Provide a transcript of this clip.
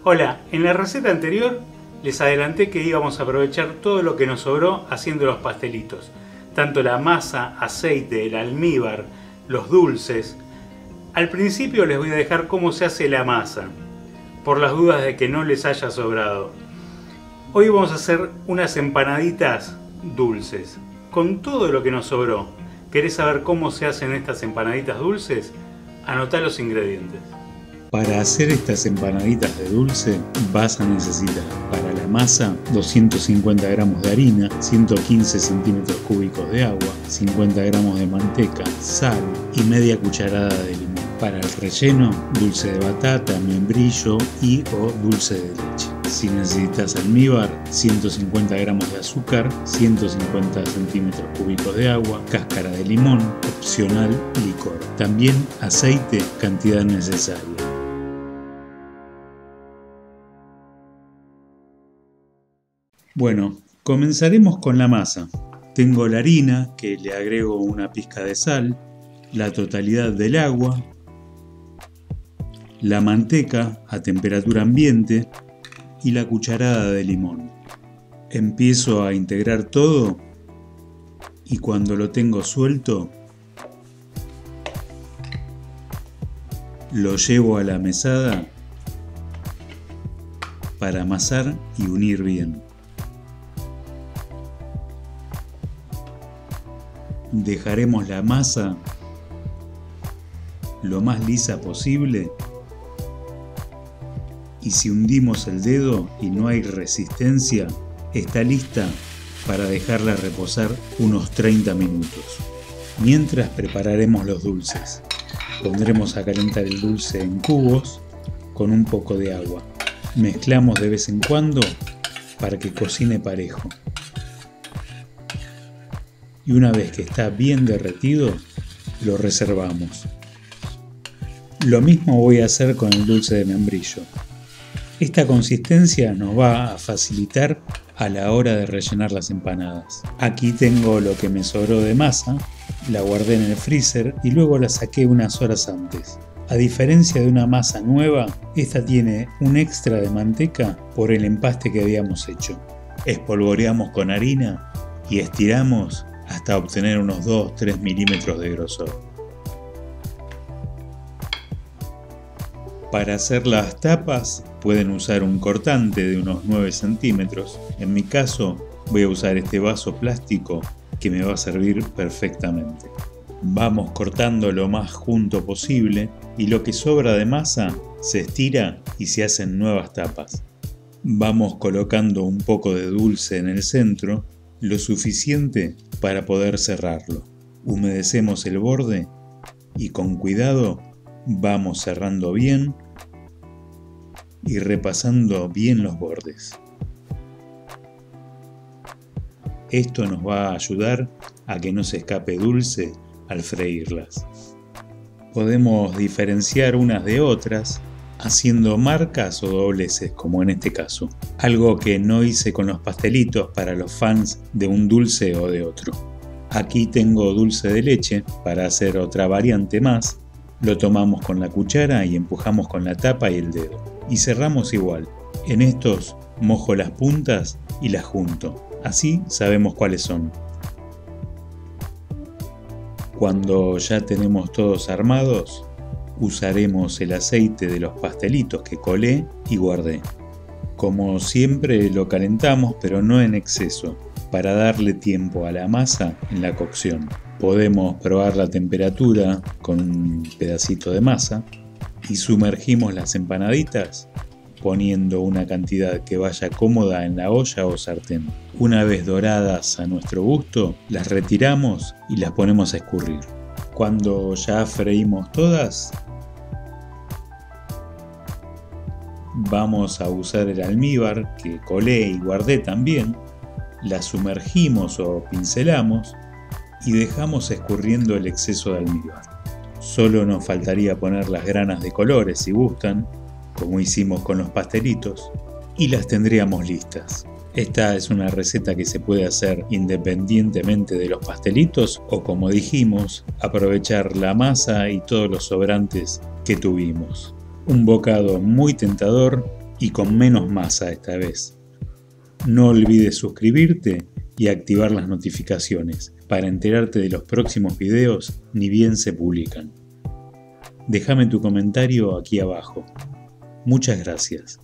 Hola, en la receta anterior les adelanté que íbamos a aprovechar todo lo que nos sobró haciendo los pastelitos. Tanto la masa, aceite, el almíbar, los dulces. Al principio les voy a dejar cómo se hace la masa, por las dudas de que no les haya sobrado. Hoy vamos a hacer unas empanaditas dulces, con todo lo que nos sobró. ¿Querés saber cómo se hacen estas empanaditas dulces? Anotá los ingredientes. Para hacer estas empanaditas de dulce vas a necesitar para la masa 250 gramos de harina, 115 centímetros cúbicos de agua, 50 gramos de manteca, sal y media cucharada de limón. Para el relleno, dulce de batata, membrillo y o dulce de leche. Si necesitas almíbar, 150 gramos de azúcar, 150 centímetros cúbicos de agua, cáscara de limón, opcional licor. También aceite, cantidad necesaria. Bueno, comenzaremos con la masa. Tengo la harina, que le agrego una pizca de sal, la totalidad del agua, la manteca a temperatura ambiente y la cucharada de limón. Empiezo a integrar todo y cuando lo tengo suelto, lo llevo a la mesada para amasar y unir bien. Dejaremos la masa lo más lisa posible y si hundimos el dedo y no hay resistencia, está lista para dejarla reposar unos 30 minutos. Mientras prepararemos los dulces. Pondremos a calentar el dulce en cubos con un poco de agua. Mezclamos de vez en cuando para que cocine parejo. Y una vez que está bien derretido, lo reservamos. Lo mismo voy a hacer con el dulce de membrillo. Esta consistencia nos va a facilitar a la hora de rellenar las empanadas. Aquí tengo lo que me sobró de masa, la guardé en el freezer y luego la saqué unas horas antes. A diferencia de una masa nueva, esta tiene un extra de manteca por el empaste que habíamos hecho. Espolvoreamos con harina y estiramos hasta obtener unos 2-3 milímetros de grosor. Para hacer las tapas pueden usar un cortante de unos 9 centímetros. En mi caso voy a usar este vaso plástico que me va a servir perfectamente. Vamos cortando lo más junto posible y lo que sobra de masa se estira y se hacen nuevas tapas. Vamos colocando un poco de dulce en el centro, lo suficiente para poder cerrarlo. Humedecemos el borde y con cuidado vamos cerrando bien y repasando bien los bordes. Esto nos va a ayudar a que no se escape dulce al freírlas. Podemos diferenciar unas de otras haciendo marcas o dobleces, como en este caso. Algo que no hice con los pastelitos para los fans de un dulce o de otro. Aquí tengo dulce de leche para hacer otra variante más. Lo tomamos con la cuchara y empujamos con la tapa y el dedo. Y cerramos igual. En estos mojo las puntas y las junto. Así sabemos cuáles son. Cuando ya tenemos todos armados, usaremos el aceite de los pastelitos que colé y guardé. Como siempre lo calentamos, pero no en exceso, para darle tiempo a la masa en la cocción. Podemos probar la temperatura con un pedacito de masa y sumergimos las empanaditas poniendo una cantidad que vaya cómoda en la olla o sartén. Una vez doradas a nuestro gusto, las retiramos y las ponemos a escurrir. Cuando ya freímos todas, vamos a usar el almíbar que colé y guardé también, la sumergimos o pincelamos y dejamos escurriendo el exceso de almíbar. Solo nos faltaría poner las granas de colores si gustan, como hicimos con los pastelitos, y las tendríamos listas. Esta es una receta que se puede hacer independientemente de los pastelitos o, como dijimos, aprovechar la masa y todos los sobrantes que tuvimos. Un bocado muy tentador y con menos masa esta vez. No olvides suscribirte y activar las notificaciones para enterarte de los próximos videos ni bien se publican. Déjame tu comentario aquí abajo. Muchas gracias.